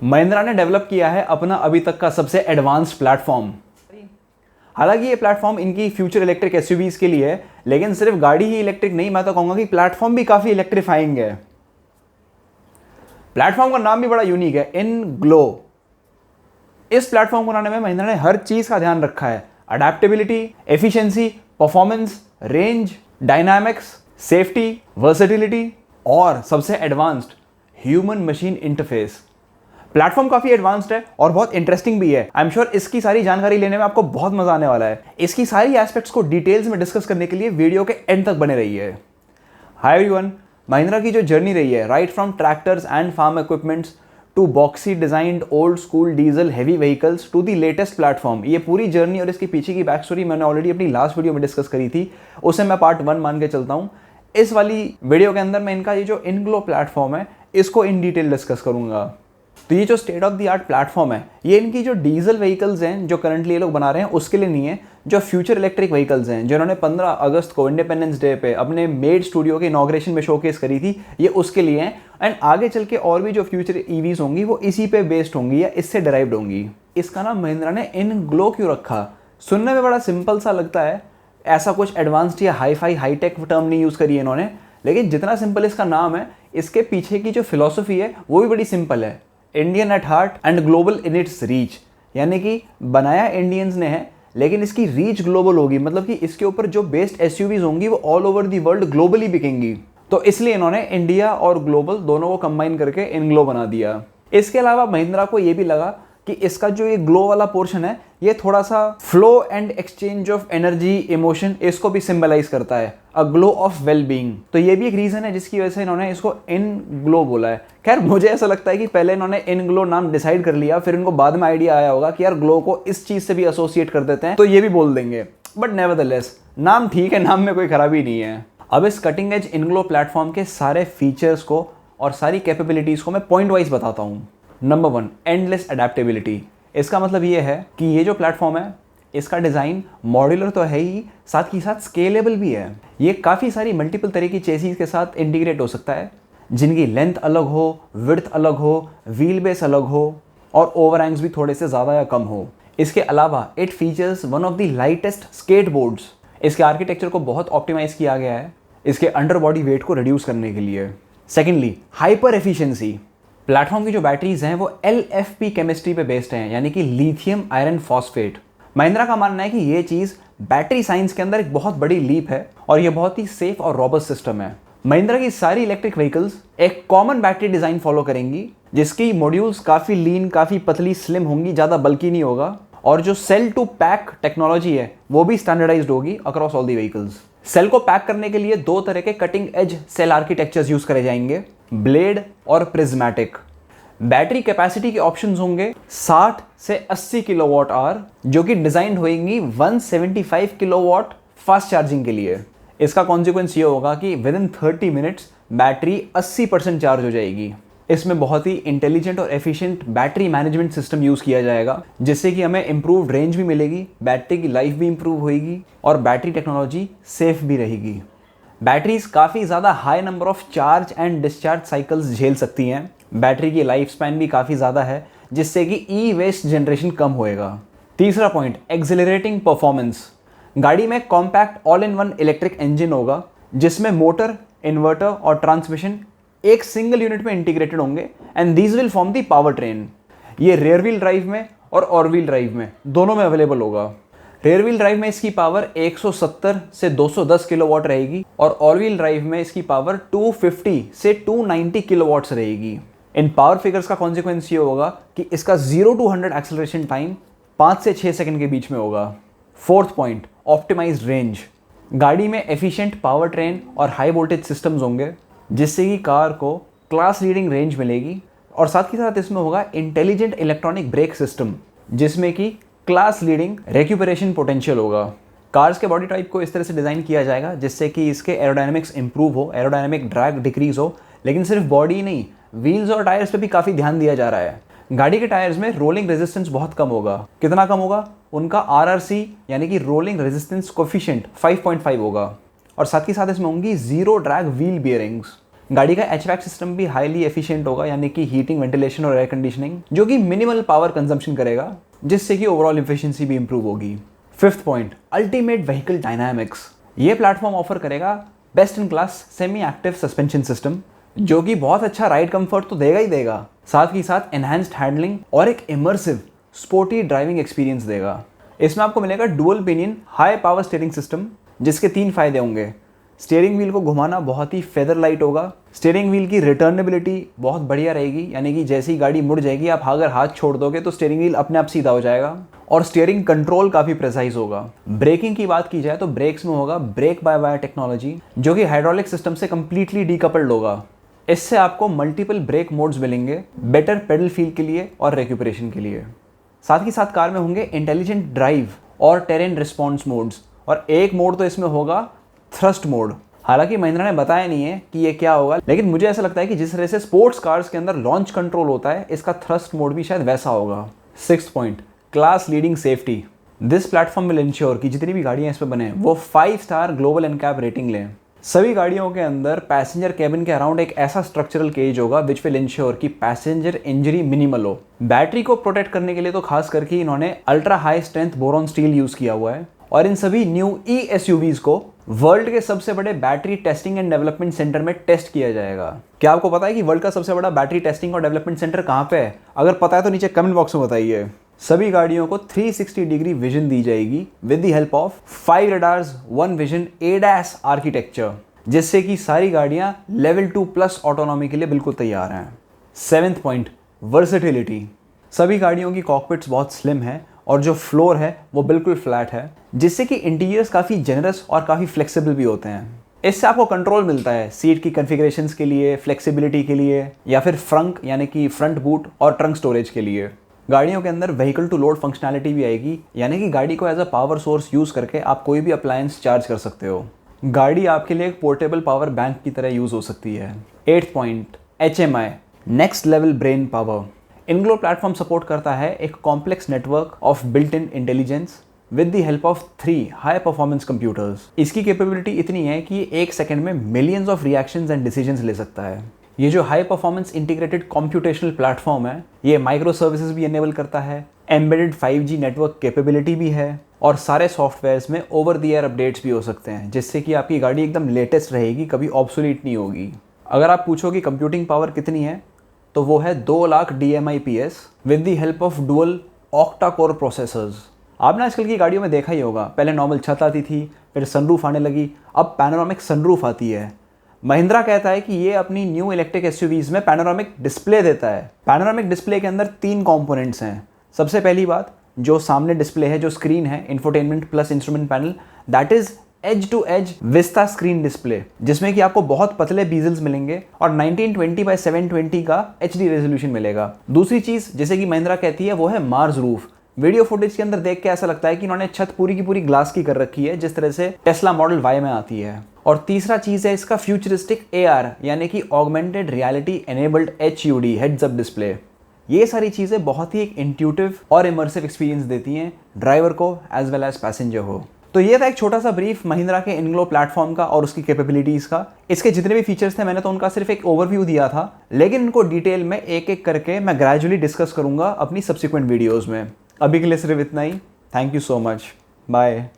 महिंद्रा ने डेवलप किया है अपना अभी तक का सबसे एडवांस्ड प्लेटफॉर्म। हालांकि ये प्लेटफॉर्म इनकी फ्यूचर इलेक्ट्रिक एसयूवीज के लिए है, लेकिन सिर्फ गाड़ी ही इलेक्ट्रिक नहीं, मैं तो कहूंगा कि प्लेटफॉर्म भी काफी इलेक्ट्रीफाइंग है। प्लेटफॉर्म का नाम भी बड़ा यूनिक है, इनग्लो। इस प्लेटफॉर्म को बनाने में महिंद्रा ने हर चीज का ध्यान रखा है, adaptability, efficiency, performance, range, dynamics, safety, versatility और सबसे advanced human machine interface. Platform काफी एडवांस्ड है और बहुत इंटरेस्टिंग भी है। आई एम श्योर इसकी सारी जानकारी लेने में आपको बहुत मजा आने वाला है। इसकी सारी एस्पेक्ट्स को डिटेल्स में डिस्कस करने के लिए वीडियो के एंड तक बने रहिए। हाय एवरीवन, महिंद्रा की जो जर्नी रही है, right from tractors and farm equipments to boxy designed old school diesel heavy vehicles to the latest platform, ये पूरी जर्नी और इसकी पीछे की बैक स्टोरी मैंने ऑलरेडी अपनी लास्ट वीडियो में डिस्कस करी थी, उसे मैं पार्ट 1 मान के चलता हूँ। इस वाली वीडियो के अंदर मैं इनका ये जो इनग्लो प्लेटफॉर्म है इसको इन डिटेल डिस्कस करूंगा। तो ये जो state of the art platform है, ये इनकी जो डीजल व्हीकल्स हैं जो करंटली ये लोग बना रहे हैं उसके लिए नहीं है, जो फ्यूचर इलेक्ट्रिक व्हीकल्स हैं जिन्होंने 15 अगस्त को इंडिपेंडेंस डे पे अपने मेड स्टूडियो के इनॉग्रेशन में शोकेस करी थी, ये उसके लिए हैं। एंड आगे चल के और भी जो फ्यूचर ईवीज होंगी वो इसी पे बेस्ड होंगी या इससे डिराइव्ड होंगी। इसका नाम महिंद्रा ने इनग्लो क्यों रखा? सुनने में बड़ा सिंपल सा लगता है, ऐसा कुछ एडवांस्ड या हाई-फाई हाईटेक टर्म नहीं यूज़ करी है इन्होंने, लेकिन जितना सिंपल इसका नाम है, इसके पीछे की जो फिलॉसफी है वो भी बड़ी सिंपल है। Indian at heart and global in its reach, यानी कि बनाया इंडियंस ने है लेकिन इसकी रीच ग्लोबल होगी, मतलब कि इसके ऊपर जो बेस्ड एसयूवीज होंगी वो all over the world globally बिकेंगी। तो इसलिए इन्होंने इंडिया और ग्लोबल दोनों को कंबाइन करके इनग्लो बना दिया। इसके अलावा महिंद्रा को ये भी लगा कि इसका जो ये ग्लो वाला पोर्शन है ये थोड़ा सा flow and exchange of energy, emotion, इसको भी सिंबलाइज करता है, अ ग्लो ऑफ वेल बीइंग। तो ये भी एक रीजन है जिसकी वजह से इन्होंने इसको इन ग्लो बोला है। खैर मुझे ऐसा लगता है कि पहले इन्होंने इन ग्लो नाम डिसाइड कर लिया, फिर इनको बाद में आइडिया आया होगा कि यार ग्लो को इस चीज से भी एसोसिएट कर देते हैं तो ये भी बोल देंगे। बट नेवरदलेस नाम ठीक है, नाम में कोई खराबी नहीं है। अब इस कटिंग एज इनग्लो प्लेटफॉर्म के सारे फीचर्स को और सारी कैपेबिलिटीज को मैं पॉइंट वाइज बताता हूँ। Number 1, endless adaptability. इसका मतलब ये है कि ये जो प्लेटफॉर्म है इसका डिज़ाइन मॉड्यूलर तो है ही, साथ ही साथ स्केलेबल भी है। ये काफ़ी सारी मल्टीपल तरह की चेसीज के साथ इंटीग्रेट हो सकता है, जिनकी लेंथ अलग हो, विड्थ अलग हो, व्हील बेस अलग हो और ओवर एंग्स भी थोड़े से ज़्यादा या कम हो। इसके अलावा it features one of the lightest skateboards. इसके आर्किटेक्चर को बहुत ऑप्टिमाइज किया गया है इसके अंडर बॉडी वेट को रिड्यूस करने के लिए। Secondly, hyper efficiency. प्लेटफॉर्म की जो बैटरीज हैं वो LFP केमिस्ट्री पे बेस्ड हैं, यानी कि लिथियम आयरन फॉस्फेट। महिंद्रा का मानना है कि ये चीज़ बैटरी साइंस के अंदर एक बहुत बड़ी लीप है और ये बहुत ही सेफ और रॉबस्ट सिस्टम है। महिंद्रा की सारी इलेक्ट्रिक व्हीकल्स एक कॉमन बैटरी डिज़ाइन फॉलो करेंगी, जिसकी मॉड्यूल्स काफ़ी लीन, काफ़ी पतली, स्लिम होंगी, ज़्यादा बल्कि नहीं होगा। और जो सेल टू पैक टेक्नोलॉजी है वो भी स्टैंडर्डाइज्ड होगी across all the vehicles. Cell को पैक करने के लिए 2 तरह के cutting edge cell architectures use करे जाएंगे, ब्लेड और प्रिज्मेटिक। बैटरी कैपेसिटी के ऑप्शंस होंगे 60 से 80 किलोवाट आवर, जो कि डिजाइन होंगी 175 किलोवाट फास्ट चार्जिंग के लिए। इसका कॉन्सिक्वेंस ये होगा कि with in 30 minutes battery 80% charge हो जाएगी। इसमें बहुत ही इंटेलिजेंट और efficient battery management system use किया जाएगा, जिससे कि हमें इंप्रूव्ड रेंज भी मिलेगी, बैटरी की लाइफ भी इंप्रूव होगी और बैटरी टेक्नोलॉजी सेफ भी रहेगी। बैटरीज काफ़ी ज़्यादा high number of charge and discharge cycles झेल सकती हैं। बैटरी की लाइफ स्पैन भी काफ़ी ज़्यादा है, जिससे कि ई वेस्ट जनरेशन कम होएगा। तीसरा पॉइंट, एक्सिलरेटिंग परफॉर्मेंस। गाड़ी में compact all in one electric engine होगा, जिसमें मोटर, इन्वर्टर और ट्रांसमिशन एक सिंगल यूनिट में इंटीग्रेटेड होंगे and these will form the power train. ये रेयर व्हील ड्राइव में और व्हील ड्राइव में दोनों में अवेलेबल होगा। रेयर व्हील ड्राइव में इसकी पावर 170 से 210 किलोवाट रहेगी और ऑल व्हील ड्राइव में इसकी पावर 250 से 290 किलोवाट्स रहेगी। इन पावर फिगर्स का कॉन्सिक्वेंस ये होगा कि इसका 0 to 100 एक्सेलरेशन टाइम 5 से 6 सेकंड के बीच में होगा। Fourth point, optimised range. गाड़ी में एफिशिएंट पावर ट्रेन और हाई वोल्टेज सिस्टम्स होंगे, जिससे कि कार को क्लास लीडिंग रेंज मिलेगी और साथ ही साथ इसमें होगा इंटेलिजेंट इलेक्ट्रॉनिक ब्रेक सिस्टम, जिसमें कि क्लास लीडिंग रेक्यूपरेशन पोटेंशियल होगा। कार्स के बॉडी टाइप को इस तरह से डिज़ाइन किया जाएगा जिससे कि इसके एरोडायनेमिक्स इंप्रूव हो, एरोडायनेमिक ड्रैग डिक्रीज हो। लेकिन सिर्फ बॉडी नहीं, व्हील्स और टायर्स पे भी काफ़ी ध्यान दिया जा रहा है। गाड़ी के टायर्स में रोलिंग रेजिस्टेंस बहुत कम होगा। कितना कम होगा? उनका RRC यानी कि रोलिंग रेजिस्टेंस कोफिशिएंट 5.5 होगा और साथ ही साथ इसमें होंगी जीरो ड्रैग व्हील बियरिंग्स। गाड़ी का एचवैक सिस्टम भी हाईली एफिशिएंट होगा, यानी कि हीटिंग, वेंटिलेशन और एयर कंडीशनिंग, जो कि मिनिमल पावर कंजम्पशन करेगा, जिससे कि ओवरऑल एफिशिएंसी भी इंप्रूव होगी। Fifth point, ultimate vehicle dynamics. ये प्लेटफॉर्म ऑफर करेगा best in class semi active suspension system, जो कि बहुत अच्छा राइड कंफर्ट तो देगा ही देगा, साथ ही साथ एनहांस्ड हैंडलिंग और एक इमर्सिव स्पोर्टी ड्राइविंग एक्सपीरियंस देगा। इसमें आपको मिलेगा dual pinion high power steering system, जिसके 3 फायदे होंगे। स्टीयरिंग व्हील को घुमाना बहुत ही फेदर लाइट होगा। स्टीयरिंग व्हील की रिटर्नेबिलिटी बहुत बढ़िया रहेगी, यानी कि जैसे ही गाड़ी मुड़ जाएगी, आप अगर हाथ छोड़ दोगे तो स्टीयरिंग व्हील अपने आप सीधा हो जाएगा। और स्टीयरिंग कंट्रोल काफी प्रिसाइज होगा। ब्रेकिंग की बात की जाए तो ब्रेक्स में होगा ब्रेक बाय वायर टेक्नोलॉजी, जो कि हाइड्रोलिक सिस्टम से कंप्लीटली डीकपल्ड होगा। इससे आपको मल्टीपल ब्रेक मोड्स मिलेंगे, बेटर पेडल फील के लिए और रेक्यूपरेशन के लिए। साथ ही साथ कार में होंगे इंटेलिजेंट ड्राइव और टेरेन रिस्पॉन्स मोड्स, और एक मोड तो इसमें होगा थ्रस्ट मोड। हालांकि महिंद्रा ने बताया नहीं है कि ये क्या होगा, लेकिन मुझे ऐसा लगता है कि जिस तरह से स्पोर्ट्स कार्स के अंदर लॉन्च कंट्रोल होता है, इसका थ्रस्ट मोड भी शायद वैसा होगा। Sixth point, class leading safety. This platform will ensure कि जितनी भी गाड़ियां इस पर बने वो 5 स्टार ग्लोबल एनकैप रेटिंग लें। सभी गाड़ियों के अंदर पैसेंजर केबिन के अराउंड एक ऐसा स्ट्रक्चरल केज होगा विच विल इंश्योर कि पैसेंजर इंजरी मिनिमल हो। बैटरी को प्रोटेक्ट करने के लिए तो खास करके इन्होंने ultra high strength boron steel use किया हुआ है, और इन सभी न्यू ESUVs को वर्ल्ड के सबसे बड़े battery testing and development centre में टेस्ट किया जाएगा। क्या आपको पता है कि वर्ल्ड का सबसे बड़ा बैटरी टेस्टिंग और डेवलपमेंट सेंटर कहाँ पे है? अगर पता है तो नीचे कमेंट बॉक्स में बताइए। सभी गाड़ियों को 360 डिग्री विजन दी जाएगी with the help of 5 radars 1 vision ADAS architecture, जिससे कि सारी गाड़ियां लेवल 2+ ऑटोनॉमी के लिए बिल्कुल तैयार हैं। 7th point, versatility. सभी गाड़ियों की कॉकपिट्स बहुत स्लिम है और जो फ्लोर है वो बिल्कुल फ्लैट है, जिससे कि इंटीरियर्स काफ़ी जेनरस और काफ़ी फ्लेक्सिबल भी होते हैं। इससे आपको कंट्रोल मिलता है सीट की कन्फिगरेशंस के लिए, फ्लेक्सिबिलिटी के लिए, या फिर फ्रंक यानी कि फ्रंट बूट और ट्रंक स्टोरेज के लिए। गाड़ियों के अंदर व्हीकल टू लोड फंक्शनैलिटी भी आएगी, यानी कि गाड़ी को as a power source use करके आप कोई भी अप्लायंस चार्ज कर सकते हो। गाड़ी आपके लिए एक पोर्टेबल पावर बैंक की तरह यूज़ हो सकती है। 8th point, HMI next level brain power. Inglo platform support करता है एक complex network of built in intelligence with the help of 3 high performance computers. इसकी कैपेबिलिटी इतनी है कि ये 1 सेकंड में millions of reactions and decisions ले सकता है। ये जो high performance integrated computational platform है, ये माइक्रो सर्विसेज भी एनेबल करता है, एम्बेडेड 5G नेटवर्क कैपेबिलिटी भी है, और सारे सॉफ्टवेयर्स में ओवर द एयर अपडेट्स भी हो सकते हैं, जिससे कि आपकी गाड़ी एकदम लेटेस्ट रहेगी, कभी ऑब्सोलीट नहीं होगी। अगर आप पूछो कि कंप्यूटिंग पावर कितनी है, तो वो है 2 lakh DMIPS with the help of dual octa core processors. आपने आजकल की गाड़ियों में देखा ही होगा, पहले नॉर्मल छत आती थी, फिर सनरूफ आने लगी, अब पैनोरामिक सनरूफ आती है। महिंद्रा कहता है कि ये अपनी न्यू इलेक्ट्रिक SUVs में पैनोरामिक डिस्प्ले देता है। पैनोरामिक डिस्प्ले के अंदर 3 कंपोनेंट्स हैं। सबसे पहली बात, जो सामने डिस्प्ले है, जो स्क्रीन है, infotainment plus instrument panel, that is edge to edge vista screen display, जिसमें कि आपको बहुत पतले बीजल्स मिलेंगे और 1920x720 का HD रेजोल्यूशन मिलेगा। दूसरी चीज जैसे कि महिंद्रा कहती है वो है मार्स रूफ। वीडियो फुटेज के अंदर देख के ऐसा लगता है कि इन्होंने छत पूरी की पूरी ग्लास की कर रखी है, जिस तरह से टेस्ला मॉडल Y में आती है। और तीसरा चीज है इसका फ्यूचरिस्टिक AR यानी कि augmented reality enabled HUD heads up display. ये सारी चीजें बहुत ही एक इंट्यूटिव और इमर्सिव एक्सपीरियंस देती हैं ड्राइवर को एज वेल एज पैसेंजर को। तो ये था एक छोटा सा ब्रीफ महिंद्रा के इनग्लो प्लेटफॉर्म का और उसकी कैपेबिलिटीज का। इसके जितने भी फीचर्स थे मैंने तो उनका सिर्फ एक ओवरव्यू दिया था, लेकिन इनको डिटेल में एक एक करके मैं ग्रेजुअली डिस्कस करूंगा अपनी सब्सिक्वेंट वीडियोज में। अभी के लिए सिर्फ इतना ही। Thank you so much, bye.